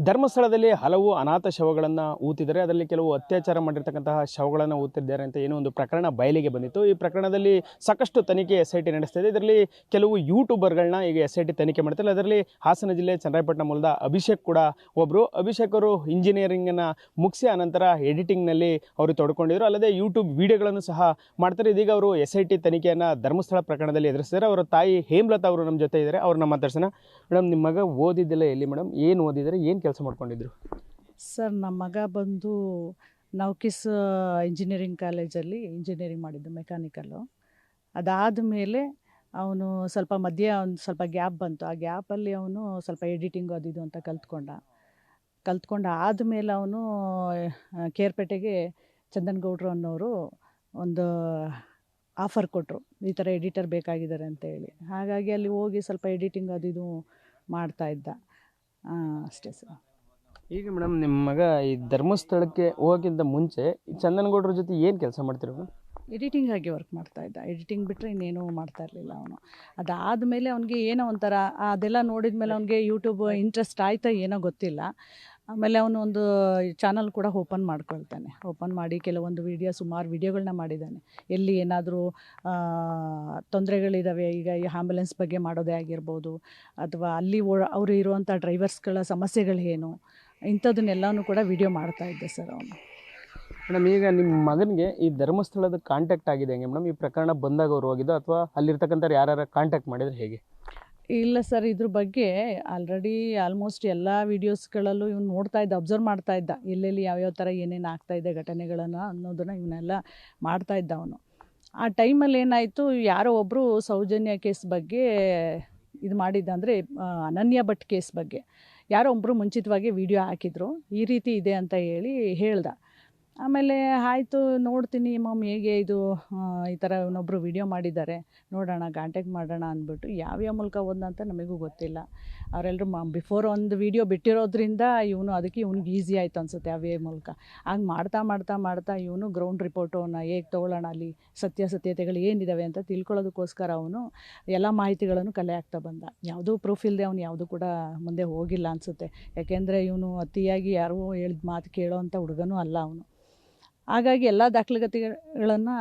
ಧರ್ಮಸ್ಥಳದಲ್ಲಿ ಹಲವು ಅನಾಥ ಶವಗಳನ್ನು ಊತಿದ್ದಾರೆ. ಅದರಲ್ಲಿ ಕೆಲವು ಅತ್ಯಾಚಾರ ಮಾಡಿರ್ತಕ್ಕಂತಹ ಶವಗಳನ್ನು ಊತಿದ್ದಾರೆ ಅಂತ ಏನೋ ಒಂದು ಪ್ರಕರಣ ಬಯಲಿಗೆ ಬಂದಿತ್ತು. ಈ ಪ್ರಕರಣದಲ್ಲಿ ಸಾಕಷ್ಟು ತನಿಖೆ SIT ನಡೆಸ್ತಾ ಇದೆ. ಇದರಲ್ಲಿ ಕೆಲವು ಯೂಟ್ಯೂಬರ್ಗಳನ್ನ ಈಗ SIT ತನಿಖೆ ಮಾಡ್ತಾರೆ. ಅದರಲ್ಲಿ ಹಾಸನ ಜಿಲ್ಲೆ ಚನ್ನರಾಯಪಟ್ಟಣ ಮೂಲದ ಅಭಿಷೇಕ್ ಕೂಡ ಒಬ್ಬರು. ಅಭಿಷೇಕ್ ಅವರು ಇಂಜಿನಿಯರಿಂಗನ್ನು ಮುಗಿಸಿ ಅನಂತರ ಎಡಿಟಿಂಗ್ನಲ್ಲಿ ಅವರು ತೊಡ್ಕೊಂಡಿದ್ರು. ಅಲ್ಲದೆ ಯೂಟ್ಯೂಬ್ ವಿಡಿಯೋಗಳನ್ನು ಸಹ ಮಾಡ್ತಾರೆ. ಇದೀಗ ಅವರು SIT ತನಿಖೆಯನ್ನು ಧರ್ಮಸ್ಥಳ ಪ್ರಕರಣದಲ್ಲಿ ಎದುರಿಸಿದ್ದಾರೆ. ಅವರ ತಾಯಿ ಹೇಮಲತಾ ಅವರು ನಮ್ಮ ಜೊತೆ ಇದ್ದಾರೆ. ಅವ್ರನ್ನ ಮಾತಾಡ್ಸೋಣ. ಮೇಡಮ್, ನಿಮ್ಮ ಮಗ ಓದಿದ್ದೆಲ್ಲ ಎಲ್ಲಿ ಮೇಡಮ್? ಏನು ಓದಿದ್ದಾರೆ, ಏನು ಕೆಲಸ ಮಾಡ್ಕೊಂಡಿದ್ರು? ಸರ್, ನಮ್ಮ ಮಗ ಬಂದು ನೌಕಿಸ್ ಇಂಜಿನಿಯರಿಂಗ್ ಕಾಲೇಜಲ್ಲಿ ಇಂಜಿನಿಯರಿಂಗ್ ಮಾಡಿದ್ದು, ಮೆಕ್ಯಾನಿಕಲ್ಲು. ಅದಾದ ಮೇಲೆ ಅವನು ಸ್ವಲ್ಪ ಮಧ್ಯ ಒಂದು ಸ್ವಲ್ಪ ಗ್ಯಾಪ್ ಬಂತು. ಆ ಗ್ಯಾಪಲ್ಲಿ ಅವನು ಸ್ವಲ್ಪ ಎಡಿಟಿಂಗ್ ಅದು ಇದು ಅಂತ ಕಲ್ತ್ಕೊಂಡು ಆದಮೇಲೆ ಅವನು ಕೇರ್ಪೇಟೆಗೆ ಚಂದನ್ಗೌಡರು ಅನ್ನೋರು ಒಂದು ಆಫರ್ ಕೊಟ್ಟರು, ಈ ಥರ ಎಡಿಟರ್ ಬೇಕಾಗಿದ್ದಾರೆ ಅಂತ ಹೇಳಿ. ಹಾಗಾಗಿ ಅಲ್ಲಿ ಹೋಗಿ ಸ್ವಲ್ಪ ಎಡಿಟಿಂಗ್ ಅದು ಇದು ಮಾಡ್ತಾಯಿದ್ದ, ಅಷ್ಟೇ ಸರ್. ಈಗ ಮೇಡಮ್, ನಿಮ್ಮ ಮಗ ಈ ಧರ್ಮಸ್ಥಳಕ್ಕೆ ಹೋಗೋಕ್ಕಿಂತ ಮುಂಚೆ ಚಂದನಗೌಡರ ಜೊತೆ ಏನು ಕೆಲಸ ಮಾಡ್ತಿರೋದು? ಎಡಿಟಿಂಗ್ ಆಗಿ ವರ್ಕ್ ಮಾಡ್ತಾಯಿದ್ದ. ಎಡಿಟಿಂಗ್ ಬಿಟ್ಟರೆ ಇನ್ನೇನೂ ಮಾಡ್ತಾ ಇರಲಿಲ್ಲ ಅವನು. ಅದಾದಮೇಲೆ ಅವನಿಗೆ ಏನೋ ಒಂಥರ ಅದೆಲ್ಲ ನೋಡಿದ ಮೇಲೆ ಅವನಿಗೆ ಯೂಟ್ಯೂಬ್ ಇಂಟ್ರೆಸ್ಟ್ ಆಯ್ತಾ ಏನೋ ಗೊತ್ತಿಲ್ಲ. ಆಮೇಲೆ ಅವನು ಒಂದು ಚಾನಲ್ ಕೂಡ ಓಪನ್ ಮಾಡ್ಕೊಳ್ತಾನೆ. ಓಪನ್ ಮಾಡಿ ಕೆಲವೊಂದು ಸುಮಾರು ವೀಡಿಯೋಗಳನ್ನ ಮಾಡಿದ್ದಾನೆ. ಎಲ್ಲಿ ಏನಾದರೂ ತೊಂದರೆಗಳಿದ್ದಾವೆ, ಈಗ ಈ ಆ್ಯಂಬುಲೆನ್ಸ್ ಬಗ್ಗೆ ಮಾಡೋದೇ ಆಗಿರ್ಬೋದು, ಅಥವಾ ಅಲ್ಲಿ ಅವರು ಇರುವಂಥ ಡ್ರೈವರ್ಸ್ಗಳ ಸಮಸ್ಯೆಗಳೇನು, ಇಂಥದ್ದನ್ನೆಲ್ಲನೂ ಕೂಡ ವಿಡಿಯೋ ಮಾಡ್ತಾಯಿದ್ದೆ ಸರ್ ಅವನು. ಮೇಡಮ್, ಈಗ ನಿಮ್ಮ ಮಗನಿಗೆ ಈ ಧರ್ಮಸ್ಥಳದ ಕಾಂಟ್ಯಾಕ್ಟ್ ಆಗಿದೆ ಹೆಂಗೆ ಮೇಡಮ್? ಈ ಪ್ರಕರಣ ಬಂದಾಗ ಅವ್ರು ಹೋಗಿದ್ದು ಅಥವಾ ಅಲ್ಲಿರ್ತಕ್ಕಂಥ ಯಾರು ಕಾಂಟ್ಯಾಕ್ಟ್ ಮಾಡಿದ್ರೆ ಹೇಗೆ? ಇಲ್ಲ ಸರ್, ಇದ್ರ ಬಗ್ಗೆ ಆಲ್ರೆಡಿ ಆಲ್ಮೋಸ್ಟ್ ಎಲ್ಲ ವೀಡಿಯೋಸ್ಗಳಲ್ಲೂ ಇವನು ನೋಡ್ತಾ ಇದ್ದ, ಅಬ್ಸರ್ವ್ ಮಾಡ್ತಾ ಇದ್ದ, ಎಲ್ಲೆಲ್ಲಿ ಯಾವ್ಯಾವ ಥರ ಏನೇನು ಆಗ್ತಾಯಿದೆ ಘಟನೆಗಳನ್ನು ಅನ್ನೋದನ್ನು ಇವನ್ನೆಲ್ಲ ಮಾಡ್ತಾ ಇದ್ದ ಅವನು. ಆ ಟೈಮಲ್ಲಿ ಏನಾಯಿತು, ಯಾರೋ ಒಬ್ಬರು ಸೌಜನ್ಯ ಕೇಸ್ ಬಗ್ಗೆ ಇದು ಮಾಡಿದ್ದ, ಅಂದರೆ ಅನನ್ಯ ಭಟ್ ಕೇಸ್ ಬಗ್ಗೆ ಯಾರೋ ಒಬ್ಬರು ಮುಂಚಿತವಾಗಿ ವಿಡಿಯೋ ಹಾಕಿದ್ರು, ಈ ರೀತಿ ಇದೆ ಅಂತ ಹೇಳ್ದ. ಆಮೇಲೆ ಆಯಿತು ನೋಡ್ತೀನಿ ಮಮ್, ಹೇಗೆ ಇದು ಈ ಥರ ಇವನೊಬ್ಬರು ವಿಡಿಯೋ ಮಾಡಿದ್ದಾರೆ, ನೋಡೋಣ ಕಾಂಟ್ಯಾಕ್ಟ್ ಮಾಡೋಣ ಅಂದ್ಬಿಟ್ಟು ಯಾವ್ಯಾವ ಮೂಲಕ ಹೋದಂತ ನಮಗೂ ಗೊತ್ತಿಲ್ಲ. ಅವರೆಲ್ಲರೂ ಬಿಫೋರ್ ಒಂದು ವಿಡಿಯೋ ಬಿಟ್ಟಿರೋದ್ರಿಂದ ಇವನಿಗೆ ಈಸಿ ಆಯಿತು ಅನಿಸುತ್ತೆ ಯಾವ್ಯಾವ ಮೂಲಕ. ಹಾಗೆ ಮಾಡ್ತಾ ಇವನು ಗ್ರೌಂಡ್ ರಿಪೋರ್ಟನ್ನು ಹೇಗೆ ತೊಗೊಳ್ಳೋಣ, ಅಲ್ಲಿ ಸತ್ಯಾಸತ್ಯತೆಗಳು ಏನಿದ್ದಾವೆ ಅಂತ ತಿಳ್ಕೊಳ್ಳೋದಕ್ಕೋಸ್ಕರ ಅವನು ಎಲ್ಲ ಮಾಹಿತಿಗಳನ್ನು ಕಲೆ ಹಾಕ್ತಾ ಬಂದ. ಯಾವುದೂ ಪ್ರೂಫ್ ಇಲ್ಲದೆ ಅವನು ಯಾವುದೂ ಕೂಡ ಮುಂದೆ ಹೋಗಿಲ್ಲ ಅನಿಸುತ್ತೆ. ಯಾಕೆಂದರೆ ಇವನು ಅತಿಯಾಗಿ ಯಾರೂ ಹೇಳಿದ ಮಾತು ಕೇಳೋ ಅಂಥ ಹುಡುಗನೂ ಅಲ್ಲ ಅವನು. ಹಾಗಾಗಿ ಎಲ್ಲ ದಾಖಲಾತಿಗಳನ್ನು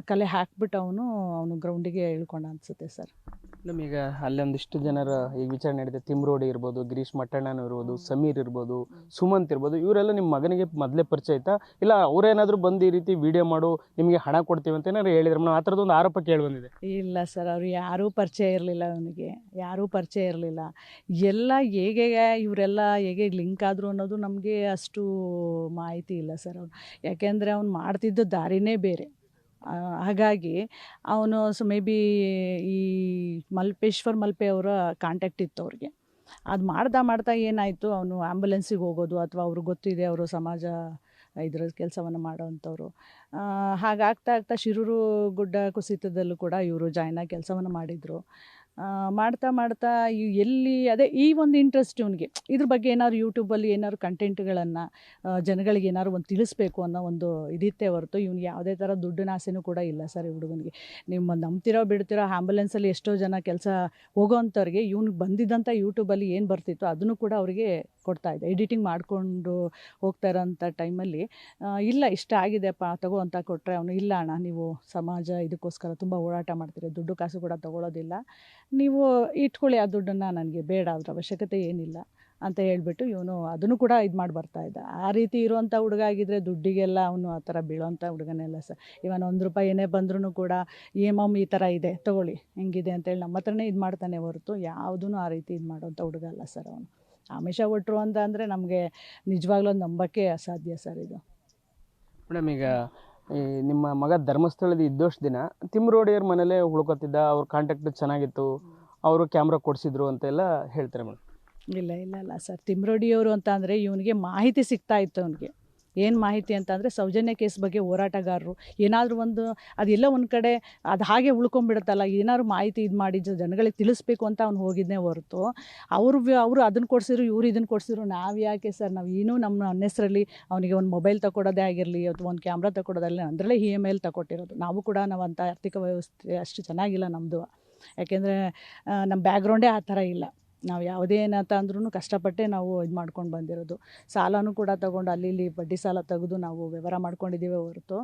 ಕಲೆ ಹಾಕ್ಬಿಟ್ಟು ಅವನು ಗ್ರೌಂಡಿಗೆ ಇಳ್ಕೊಂಡ ಅನಿಸುತ್ತೆ ಸರ್. ಈಗ ಅಲ್ಲೊಂದಿಷ್ಟು ಜನರ ಈಗ ವಿಚಾರಣೆ ನಡೆದಿದೆ. ತಿಮ್ರೋಡಿ ಇರ್ಬೋದು, ಗಿರೀಶ್ ಮಟ್ಟಣ್ಣನೂ ಇರ್ಬೋದು, ಸಮೀರ್ ಇರ್ಬೋದು, ಸುಮಂತ್ ಇರ್ಬೋದು, ಇವರೆಲ್ಲ ನಿಮ್ಮ ಮಗನಿಗೆ ಮೊದಲೇ ಪರಿಚಯ ಆಯ್ತಾ? ಇಲ್ಲ ಅವರೇನಾದರೂ ಬಂದು ಈ ರೀತಿ ವಿಡಿಯೋ ಮಾಡು ನಿಮಗೆ ಹಣ ಕೊಡ್ತೀವಿ ಅಂತ ಏನಾದ್ರು ಹೇಳಿದ್ರು? ನಾವು ಆ ಥರದೊಂದು ಆರೋಪ ಕೇಳಿ ಬಂದಿದೆ. ಇಲ್ಲ ಸರ್, ಅವರು ಯಾರೂ ಪರಿಚಯ ಇರಲಿಲ್ಲ, ಅವನಿಗೆ ಯಾರೂ ಪರಿಚಯ ಇರಲಿಲ್ಲ. ಎಲ್ಲ ಹೇಗೆ ಇವರೆಲ್ಲ ಹೇಗೆ ಲಿಂಕ್ ಆದರು ಅನ್ನೋದು ನಮಗೆ ಅಷ್ಟು ಮಾಹಿತಿ ಇಲ್ಲ ಸರ್. ಅವನು ಯಾಕೆಂದರೆ ಅವ್ನು ಮಾಡ್ತಿದ್ದ ದಾರಿನೇ ಬೇರೆ. ಹಾಗಾಗಿ ಅವನು ಮೇ ಬಿ ಈ ಮಲ್ಪೇಶ್ವರ್ ಮಲ್ಪೆ ಅವರ ಕಾಂಟ್ಯಾಕ್ಟ್ ಇತ್ತು ಅವ್ರಿಗೆ. ಅದು ಮಾಡ್ತಾ ಏನಾಯಿತು, ಅವನು ಆ್ಯಂಬುಲೆನ್ಸಿಗೆ ಹೋಗೋದು, ಅಥವಾ ಅವ್ರಿಗೆ ಗೊತ್ತಿದೆ ಅವರು ಸಮಾಜ ಇದರ ಕೆಲಸವನ್ನು ಮಾಡೋವಂಥವ್ರು. ಹಾಗಾಗ್ತಾ ಶಿರೂರು ಗುಡ್ಡ ಕುಸಿತದಲ್ಲೂ ಕೂಡ ಇವರು ಜಾಯ್ನ್ ಆಗಿ ಕೆಲಸವನ್ನು ಮಾಡಿದರು. ಮಾಡ್ತಾ ಎಲ್ಲಿ ಅದೇ ಈ ಒಂದು ಇಂಟ್ರೆಸ್ಟ್ ಇವನಿಗೆ ಇದ್ರ ಬಗ್ಗೆ ಏನಾದ್ರು ಯೂಟ್ಯೂಬಲ್ಲಿ ಏನಾದ್ರು ಕಂಟೆಂಟ್ಗಳನ್ನು ಜನಗಳಿಗೆ ಏನಾದ್ರು ಒಂದು ತಿಳಿಸ್ಬೇಕು ಅನ್ನೋ ಒಂದು ಇದಿತ್ತೇ ಹೊರತು ಇವ್ನಿಗೆ ಯಾವುದೇ ಥರ ದುಡ್ಡಿನ ಆಸೆನೂ ಕೂಡ ಇಲ್ಲ ಸರ್ ಈ ಹುಡುಗನಿಗೆ. ನೀವು ನಂಬ್ತಿರೋ ಬಿಡ್ತಿರೋ, ಆ್ಯಂಬುಲೆನ್ಸಲ್ಲಿ ಎಷ್ಟೋ ಜನ ಕೆಲಸ ಹೋಗೋವಂಥವ್ರಿಗೆ ಇವ್ನಿಗೆ ಬಂದಿದ್ದಂಥ ಯೂಟ್ಯೂಬಲ್ಲಿ ಏನು ಬರ್ತಿತ್ತು ಅದನ್ನು ಕೂಡ ಅವರಿಗೆ ಕೊಡ್ತಾಯಿದ್ದೆ. ಎಡಿಟಿಂಗ್ ಮಾಡಿಕೊಂಡು ಹೋಗ್ತಾ ಇರೋಂಥ ಟೈಮಲ್ಲಿ ಇಲ್ಲ ಇಷ್ಟ ಆಗಿದೆಪ್ಪ ತಗೋ ಅಂತ ಕೊಟ್ಟರೆ ಅವನು ಇಲ್ಲ ಅಣ್ಣ, ನೀವು ಸಮಾಜ ಇದಕ್ಕೋಸ್ಕರ ತುಂಬ ಓಡಾಟ ಮಾಡ್ತೀರಿ, ದುಡ್ಡು ಕಾಸು ಕೂಡ ತೊಗೊಳೋದಿಲ್ಲ, ನೀವು ಇಟ್ಕೊಳ್ಳಿ ಆ ದುಡ್ಡನ್ನು, ನನಗೆ ಬೇಡ, ಅದ್ರ ಅವಶ್ಯಕತೆ ಏನಿಲ್ಲ ಅಂತ ಹೇಳಿಬಿಟ್ಟು ಇವನು ಅದನ್ನು ಕೂಡ ಇದು ಮಾಡಿ ಬರ್ತಾಯಿದ್ದ. ಆ ರೀತಿ ಇರುವಂಥ ಹುಡುಗ ಆಗಿದ್ದರೆ ದುಡ್ಡಿಗೆಲ್ಲ ಅವನು ಆ ಥರ ಬೀಳೋವಂಥ ಹುಡುಗನೆಲ್ಲ ಸರ್. ಇವನು ₹1 ಏನೇ ಬಂದ್ರೂ ಕೂಡ ಮಮ್ ಈ ಥರ ಇದೆ ತೊಗೊಳ್ಳಿ ಹೆಂಗಿದೆ ಅಂತೇಳಿ ನಮ್ಮ ಹತ್ರನೇ ಇದು ಮಾಡ್ತಾನೆ ಹೊರತು ಯಾವುದೂ ಆ ರೀತಿ ಇದು ಮಾಡೋವಂಥ ಹುಡುಗ ಅಲ್ಲ ಸರ್ ಅವನು. ಆಮಿಷ ಒಟ್ಟರು ಅಂತ ಅಂದರೆ ನಮಗೆ ನಿಜವಾಗ್ಲೂ ನಂಬೋಕ್ಕೆ ಅಸಾಧ್ಯ ಸರ್ ಇದು. ಮೇಡಮ್, ಈಗ ನಿಮ್ಮ ಮಗ ಧರ್ಮಸ್ಥಳದ ಇದ್ದಷ್ಟು ದಿನ ತಿಮ್ರೋಡಿಯವ್ರ ಮನೇಲೇ ಉಳ್ಕೊತಿದ್ದ, ಅವ್ರ ಕಾಂಟ್ಯಾಕ್ಟ್ ಚೆನ್ನಾಗಿತ್ತು, ಅವರು ಕ್ಯಾಮ್ರಾ ಕೊಡಿಸಿದ್ರು ಅಂತೆಲ್ಲ ಹೇಳ್ತಾರೆ ಮೇಡಮ್. ಇಲ್ಲ ಸರ್, ತಿಮ್ರೋಡಿಯವರು ಅಂತ ಅಂದರೆ ಇವನಿಗೆ ಮಾಹಿತಿ ಸಿಗ್ತಾ ಇತ್ತು. ಅವನಿಗೆ ಏನು ಮಾಹಿತಿ ಅಂತಂದರೆ ಸೌಜನ್ಯ ಕೇಸ್ ಬಗ್ಗೆ ಹೋರಾಟಗಾರರು ಏನಾದರೂ ಒಂದು ಅದೆಲ್ಲ ಒಂದು ಕಡೆ ಅದು ಹಾಗೆ ಉಳ್ಕೊಂಡ್ಬಿಡುತ್ತಲ್ಲ, ಏನಾದ್ರು ಮಾಹಿತಿ ಇದು ಮಾಡಿ ಜನಗಳಿಗೆ ತಿಳಿಸ್ಬೇಕು ಅಂತ ಅವ್ನು ಹೋಗಿದ್ದೇ ಹೊರತು ಅವರು ಅದನ್ನು ಕೊಡಿಸಿದ್ರು ಇವ್ರು ಇದನ್ನು ಕೊಡಿಸಿದ್ರು ನಾವು ಯಾಕೆ ಸರ್, ನಾವು ಏನೂ ನಮ್ಮ ಹೆಸರಲ್ಲಿ ಅವನಿಗೆ ಒಂದು ಮೊಬೈಲ್ ತಗೊಳ್ಳೋದೇ ಆಗಿರಲಿ ಅಥವಾ ಒಂದು ಕ್ಯಾಮ್ರಾ ತಗೊಳ್ಳೋದಲ್ಲ, ಅದರಲ್ಲೇ EMI ತಗೊಟ್ಟಿರೋದು. ನಾವು ಕೂಡ ನಾವು ಆರ್ಥಿಕ ವ್ಯವಸ್ಥೆ ಅಷ್ಟು ಚೆನ್ನಾಗಿಲ್ಲ ನಮ್ಮದು. ಯಾಕೆಂದರೆ ನಮ್ಮ ಬ್ಯಾಕ್ಗ್ರೌಂಡೇ ಆ ಥರ ಇಲ್ಲ. ನಾವು ಯಾವುದೇ ಏನಂತ ಅಂದ್ರೂ ಕಷ್ಟಪಟ್ಟೆ ನಾವು ಇದು ಮಾಡ್ಕೊಂಡು ಬಂದಿರೋದು. ಸಾಲನೂ ಕೂಡ ತೊಗೊಂಡು ಅಲ್ಲಿ ಇಲ್ಲಿ ಬಡ್ಡಿ ಸಾಲ ತೆಗೆದು ನಾವು ವ್ಯವಹಾರ ಮಾಡ್ಕೊಂಡಿದ್ದೀವಿ ಹೊರತು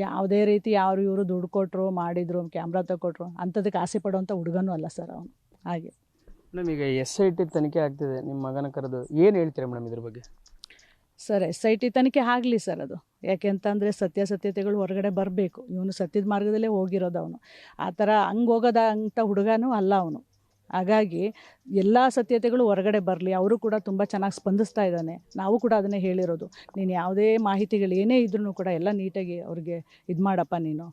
ಯಾವುದೇ ರೀತಿ ಯಾರು ಇವರು ದುಡ್ಡು ಕೊಟ್ಟರು ಮಾಡಿದರು ಕ್ಯಾಮ್ರಾ ತಗೊಟ್ರು ಅಂಥದಕ್ಕೆ ಆಸೆ ಪಡುವಂಥ ಹುಡುಗನೂ ಅಲ್ಲ ಸರ್ ಅವನು. ಹಾಗೆ ಮೇಡಮ್, ಈಗ SIT ತನಿಖೆ ಆಗ್ತಿದೆ, ನಿಮ್ಮ ಮಗನ ಕರೆದು ಏನು ಹೇಳ್ತೀರಾ ಮೇಡಮ್ ಇದ್ರ ಬಗ್ಗೆ? ಸರ್ SIT ತನಿಖೆ ಆಗಲಿ ಸರ್. ಅದು ಯಾಕೆ ಅಂತಂದರೆ ಸತ್ಯಾಸತ್ಯತೆಗಳು ಹೊರಗಡೆ ಬರಬೇಕು. ಇವನು ಸತ್ಯದ ಮಾರ್ಗದಲ್ಲೇ ಹೋಗಿರೋದು ಅವನು. ಆ ಥರ ಹಂಗೆ ಹೋಗೋದ ಅಂಥ ಹುಡುಗನೂ ಅಲ್ಲ ಅವನು. ಹಾಗಾಗಿ ಎಲ್ಲ ಸತ್ಯತೆಗಳು ಹೊರಗಡೆ ಬರಲಿ. ಅವರು ಕೂಡ ತುಂಬ ಚೆನ್ನಾಗಿ ಸ್ಪಂದಿಸ್ತಾ ಇದ್ದಾನೆ. ನಾವು ಕೂಡ ಅದನ್ನೇ ಹೇಳಿರೋದು, ನೀನು ಯಾವುದೇ ಮಾಹಿತಿಗಳು ಏನೇ ಇದ್ರೂ ಕೂಡ ಎಲ್ಲ ನೀಟಾಗಿ ಅವ್ರಿಗೆ ಇದು ಮಾಡಪ್ಪ ನೀನು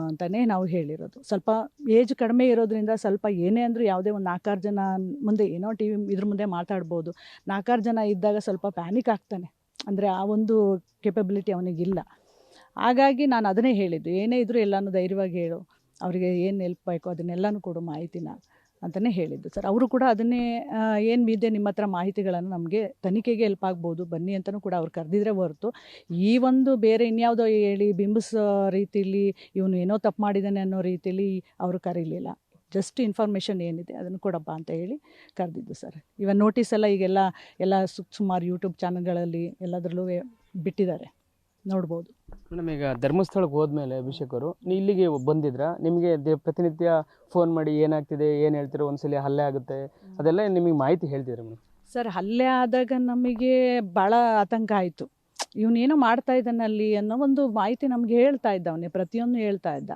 ಅಂತಲೇ ನಾವು ಹೇಳಿರೋದು. ಸ್ವಲ್ಪ ಏಜ್ ಕಡಿಮೆ ಇರೋದ್ರಿಂದ ಸ್ವಲ್ಪ ಏನೇ ಅಂದರೂ ಯಾವುದೇ ಒಂದು 4-6 ಜನ ಮುಂದೆ ಏನೋ TV ಇದ್ರ ಮುಂದೆ ಮಾತಾಡ್ಬೋದು. 4-6 ಜನ ಇದ್ದಾಗ ಸ್ವಲ್ಪ ಪ್ಯಾನಿಕ್ ಆಗ್ತಾನೆ. ಅಂದರೆ ಆ ಒಂದು ಕೆಪಬಿಲಿಟಿ ಅವನಿಗಿಲ್ಲ. ಹಾಗಾಗಿ ನಾನು ಅದನ್ನೇ ಹೇಳಿದ್ದು, ಏನೇ ಇದ್ದರೂ ಎಲ್ಲನೂ ಧೈರ್ಯವಾಗಿ ಹೇಳು, ಅವರಿಗೆ ಏನು ಹೆಲ್ಪ್ ಬೇಕು ಅದನ್ನೆಲ್ಲನೂ ಕೊಡು ಮಾಹಿತಿನ ಅಂತಲೇ ಹೇಳಿದ್ದು ಸರ್. ಅವರು ಕೂಡ ಅದನ್ನೇ ಏನು ಇದೆ ನಿಮ್ಮ ಹತ್ರ ಮಾಹಿತಿಗಳನ್ನು ನಮಗೆ ತನಿಖೆಗೆ ಹೆಲ್ಪ್ ಆಗ್ಬೋದು ಬನ್ನಿ ಅಂತಲೂ ಕೂಡ ಅವ್ರು ಕರೆದಿದ್ರೆ ಹೊರತು ಈ ಒಂದು ಬೇರೆ ಇನ್ಯಾವುದೋ ಹೇಳಿ ಬಿಂಬಿಸೋ ರೀತಿಯಲ್ಲಿ ಇವನು ಏನೋ ತಪ್ಪು ಮಾಡಿದ್ದಾನೆ ಅನ್ನೋ ರೀತಿಯಲ್ಲಿ ಅವರು ಕರೀಲಿಲ್ಲ. ಜಸ್ಟ್ ಇನ್ಫಾರ್ಮೇಷನ್ ಏನಿದೆ ಅದನ್ನು ಕೊಡಪ್ಪ ಅಂತ ಹೇಳಿ ಕರೆದಿದ್ದು ಸರ್. ಇವನ್ ನೋಟಿಸ್ ಎಲ್ಲ ಈಗೆಲ್ಲ ಸುಮಾರು ಯೂಟ್ಯೂಬ್ ಚಾನಲ್ಗಳಲ್ಲಿ ಎಲ್ಲದರಲ್ಲೂ ಬಿಟ್ಟಿದ್ದಾರೆ, ನೋಡ್ಬೋದು. ಮೇಡಮ್, ಈಗ ಧರ್ಮಸ್ಥಳಕ್ಕೆ ಹೋದ್ಮೇಲೆ ಅಭಿಷೇಕ್ ಅವರು ಇಲ್ಲಿಗೆ ಬಂದಿದ್ರಾ? ನಿಮಗೆ ಪ್ರತಿನಿತ್ಯ ಫೋನ್ ಮಾಡಿ ಏನಾಗ್ತಿದೆ ಏನು ಹೇಳ್ತಿರೋ, ಒಂದ್ಸಲಿ ಹಲ್ಲೆ ಆಗುತ್ತೆ ಅದೆಲ್ಲ ನಿಮಗೆ ಮಾಹಿತಿ ಹೇಳ್ತಿದ್ರು ಮೇಡಮ್? ಸರ್, ಹಲ್ಲೆ ಆದಾಗ ನಮಗೆ ಭಾಳ ಆತಂಕ ಆಯಿತು. ಇವನೇನೋ ಮಾಡ್ತಾ ಇದ್ದಾನೆ ಅಲ್ಲಿ ಅನ್ನೋ ಒಂದು ಮಾಹಿತಿ ನಮಗೆ ಹೇಳ್ತಾ ಇದ್ದ, ಅವನೇ ಪ್ರತಿಯೊಂದು ಹೇಳ್ತಾ ಇದ್ದ.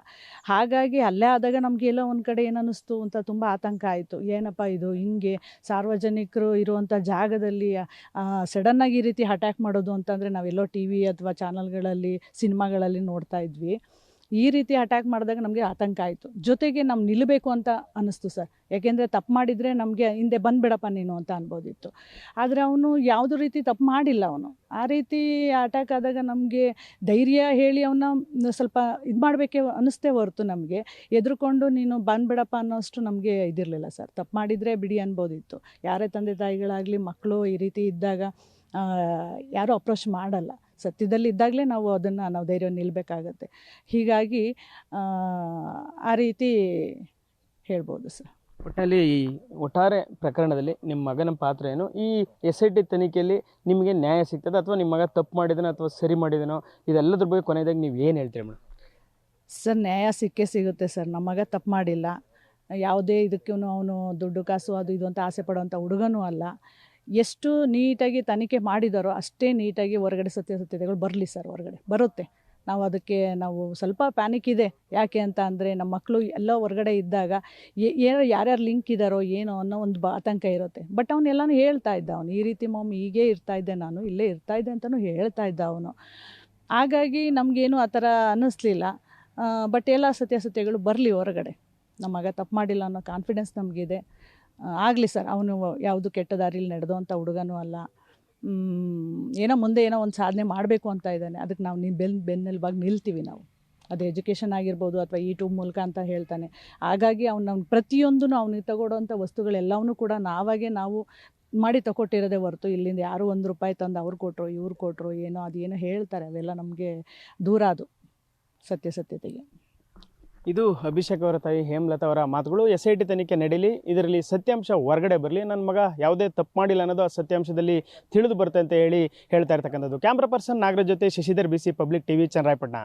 ಹಾಗಾಗಿ ಹಲ್ಲೆ ಆದಾಗ ನಮಗೆಲ್ಲ ಒಂದು ಕಡೆ ಏನನ್ನಿಸ್ತು ಅಂತ ತುಂಬ ಆತಂಕ ಆಯಿತು. ಏನಪ್ಪ ಇದು ಹಿಂಗೆ ಸಾರ್ವಜನಿಕರು ಇರುವಂಥ ಜಾಗದಲ್ಲಿ ಸಡನ್ನಾಗಿ ಈ ರೀತಿ ಅಟ್ಯಾಕ್ ಮಾಡೋದು ಅಂತಂದರೆ ನಾವೆಲ್ಲೋ TV ಅಥವಾ ಚಾನಲ್ಗಳಲ್ಲಿ ಸಿನಿಮಾಗಳಲ್ಲಿ ನೋಡ್ತಾ ಇದ್ವಿ. ಈ ರೀತಿ ಅಟ್ಯಾಕ್ ಮಾಡಿದಾಗ ನಮಗೆ ಆತಂಕ ಆಯಿತು. ಜೊತೆಗೆ ನಾವು ನಿಲ್ಲಬೇಕು ಅಂತ ಅನ್ನಿಸ್ತು ಸರ್. ಯಾಕೆಂದರೆ ತಪ್ಪು ಮಾಡಿದರೆ ನಮಗೆ ಹಿಂದೆ ಬಂದುಬಿಡಪ್ಪ ನೀನು ಅಂತ ಅನ್ಬೋದಿತ್ತು. ಆದರೆ ಅವನು ಯಾವುದೂ ರೀತಿ ತಪ್ಪು ಮಾಡಿಲ್ಲ. ಅವನು ಆ ರೀತಿ ಅಟ್ಯಾಕ್ ಆದಾಗ ನಮಗೆ ಧೈರ್ಯ ಹೇಳಿ ಅವನ್ನ ಸ್ವಲ್ಪ ಇದು ಮಾಡಬೇಕೆ ಅನ್ನಿಸ್ತೇ ಹೊರತು ನಮಗೆ ಎದುರುಕೊಂಡು ನೀನು ಬಂದುಬಿಡಪ್ಪ ಅನ್ನೋಷ್ಟು ನಮಗೆ ಇದಿರಲಿಲ್ಲ ಸರ್. ತಪ್ಪು ಮಾಡಿದರೆ ಬಿಡಿ ಅನ್ಬೋದಿತ್ತು. ಯಾರೇ ತಂದೆ ತಾಯಿಗಳಾಗಲಿ ಮಕ್ಕಳು ಈ ರೀತಿ ಇದ್ದಾಗ ಯಾರೂ ಅಪ್ರೋಚ್ ಮಾಡಲ್ಲ. ಸತ್ಯದಲ್ಲಿ ಇದ್ದಾಗಲೇ ನಾವು ಅದನ್ನು ಧೈರ್ಯ ನಿಲ್ಲಬೇಕಾಗತ್ತೆ. ಹೀಗಾಗಿ ಆ ರೀತಿ ಹೇಳ್ಬೋದು ಸರ್. ಒಟ್ಟಲ್ಲಿ ಈ ಒಟ್ಟಾರೆ ಪ್ರಕರಣದಲ್ಲಿ ನಿಮ್ಮ ಮಗನ ಪಾತ್ರ ಏನು, ಈ SIT ತನಿಖೆಯಲ್ಲಿ ನಿಮಗೆ ನ್ಯಾಯ ಸಿಗ್ತದೆ ಅಥವಾ ನಿಮ್ಮ ಮಗ ತಪ್ಪು ಮಾಡಿದನೋ ಅಥವಾ ಸರಿ ಮಾಡಿದನೋ, ಇದೆಲ್ಲದ್ರ ಬಗ್ಗೆ ಕೊನೆಯದಾಗಿ ನೀವು ಏನು ಹೇಳ್ತೀರಿ ಮೇಡಮ್? ಸರ್, ನ್ಯಾಯ ಸಿಕ್ಕೇ ಸಿಗುತ್ತೆ ಸರ್. ನಮ್ಮ ಮಗ ತಪ್ಪು ಮಾಡಿಲ್ಲ. ಯಾವುದೇ ಇದಕ್ಕೂ ಅವನು ದುಡ್ಡು ಕಾಸು ಅದು ಇದು ಅಂತ ಆಸೆ ಪಡುವಂಥ ಹುಡುಗನೂ ಅಲ್ಲ. ಎಷ್ಟು ನೀಟಾಗಿ ತನಿಖೆ ಮಾಡಿದಾರೋ ಅಷ್ಟೇ ನೀಟಾಗಿ ಹೊರಗಡೆ ಸತ್ಯಾಸತ್ಯತೆಗಳು ಬರಲಿ ಸರ್. ಹೊರಗಡೆ ಬರುತ್ತೆ. ಅದಕ್ಕೆ ನಾವು ಸ್ವಲ್ಪ ಪ್ಯಾನಿಕ್ ಇದೆ. ಯಾಕೆ ಅಂತ ಅಂದರೆ ನಮ್ಮ ಮಕ್ಕಳು ಎಲ್ಲೋ ಹೊರಗಡೆ ಇದ್ದಾಗ ಯಾರ್ಯಾರು ಲಿಂಕ್ ಇದ್ದಾರೋ ಏನೋ ಅನ್ನೋ ಒಂದು ಆತಂಕ ಇರುತ್ತೆ. ಬಟ್ ಅವನ್ನೆಲ್ಲನೂ ಹೇಳ್ತಾ ಇದ್ದ. ಅವನು ಈ ರೀತಿ ಮಮ್ಮಿ ಹೀಗೇ ಇರ್ತಾಯಿದ್ದೆ, ನಾನು ಇಲ್ಲೇ ಇರ್ತಾಯಿದ್ದೆ ಅಂತಲೂ ಹೇಳ್ತಾ ಇದ್ದ ಅವನು. ಹಾಗಾಗಿ ನಮಗೇನು ಆ ಥರ ಅನ್ನಿಸ್ಲಿಲ್ಲ. ಬಟ್ ಎಲ್ಲ ಸತ್ಯಾಸತ್ಯಗಳು ಬರಲಿ ಹೊರಗಡೆ. ನಮ್ಮ ಮಗ ತಪ್ಪು ಮಾಡಿಲ್ಲ ಅನ್ನೋ ಕಾನ್ಫಿಡೆನ್ಸ್ ನಮಗಿದೆ. ಆಗಲಿ ಸರ್. ಅವನು ಯಾವುದು ಕೆಟ್ಟ ದಾರಿಲಿ ನಡೆದೋವಂಥ ಹುಡುಗನೂ ಅಲ್ಲ. ಏನೋ ಮುಂದೆ ಏನೋ ಒಂದು ಸಾಧನೆ ಮಾಡಬೇಕು ಅಂತ ಇದ್ದಾನೆ. ಅದಕ್ಕೆ ನಾವು ಬೆನ್ನೆಲುಬಾಗಿ ನಿಲ್ತೀವಿ ನಾವು. ಅದು ಎಜುಕೇಷನ್ ಆಗಿರ್ಬೋದು ಅಥವಾ ಯೂಟ್ಯೂಬ್ ಮೂಲಕ ಅಂತ ಹೇಳ್ತಾನೆ. ಹಾಗಾಗಿ ಅವ್ನು ಪ್ರತಿಯೊಂದೂ ಅವನಿಗೆ ತಗೊಳ್ಳೋವಂಥ ವಸ್ತುಗಳೆಲ್ಲವನ್ನೂ ಕೂಡ ನಾವು ಮಾಡಿ ತಗೊಟ್ಟಿರೋದೇ ಹೊರತು ಇಲ್ಲಿಂದ ಯಾರು ₹1 ತಂದು ಅವ್ರು ಕೊಟ್ಟರು ಇವ್ರು ಕೊಟ್ಟರು ಏನೋ ಅದೇನೋ ಹೇಳ್ತಾರೆ. ಅವೆಲ್ಲ ನಮಗೆ ದೂರ ಅದು ಸತ್ಯಸತ್ಯತೆಗೆ. ಇದು ಅಭಿಷೇಕ್ ಅವರ ತಾಯಿ ಹೇಮಲತಾ ಅವರ ಮಾತುಗಳು. SIT ತನಿಖೆ ನಡೀಲಿ, ಇದರಲ್ಲಿ ಸತ್ಯಾಂಶ ಹೊರಗಡೆ ಬರಲಿ, ನನ್ನ ಮಗ ಯಾವುದೇ ತಪ್ಪು ಮಾಡಿಲ್ಲ ಅನ್ನೋದು ಆ ಸತ್ಯಾಂಶದಲ್ಲಿ ತಿಳಿದು ಬರುತ್ತೆ ಅಂತ ಹೇಳ್ತಾ ಇರ್ತಕ್ಕಂಥದ್ದು. ಕ್ಯಾಮ್ರಾ ಪರ್ಸನ್ ನಾಗರಾಜ್ ಜೊತೆ Shashidhar BC public TV, Channarayapatna.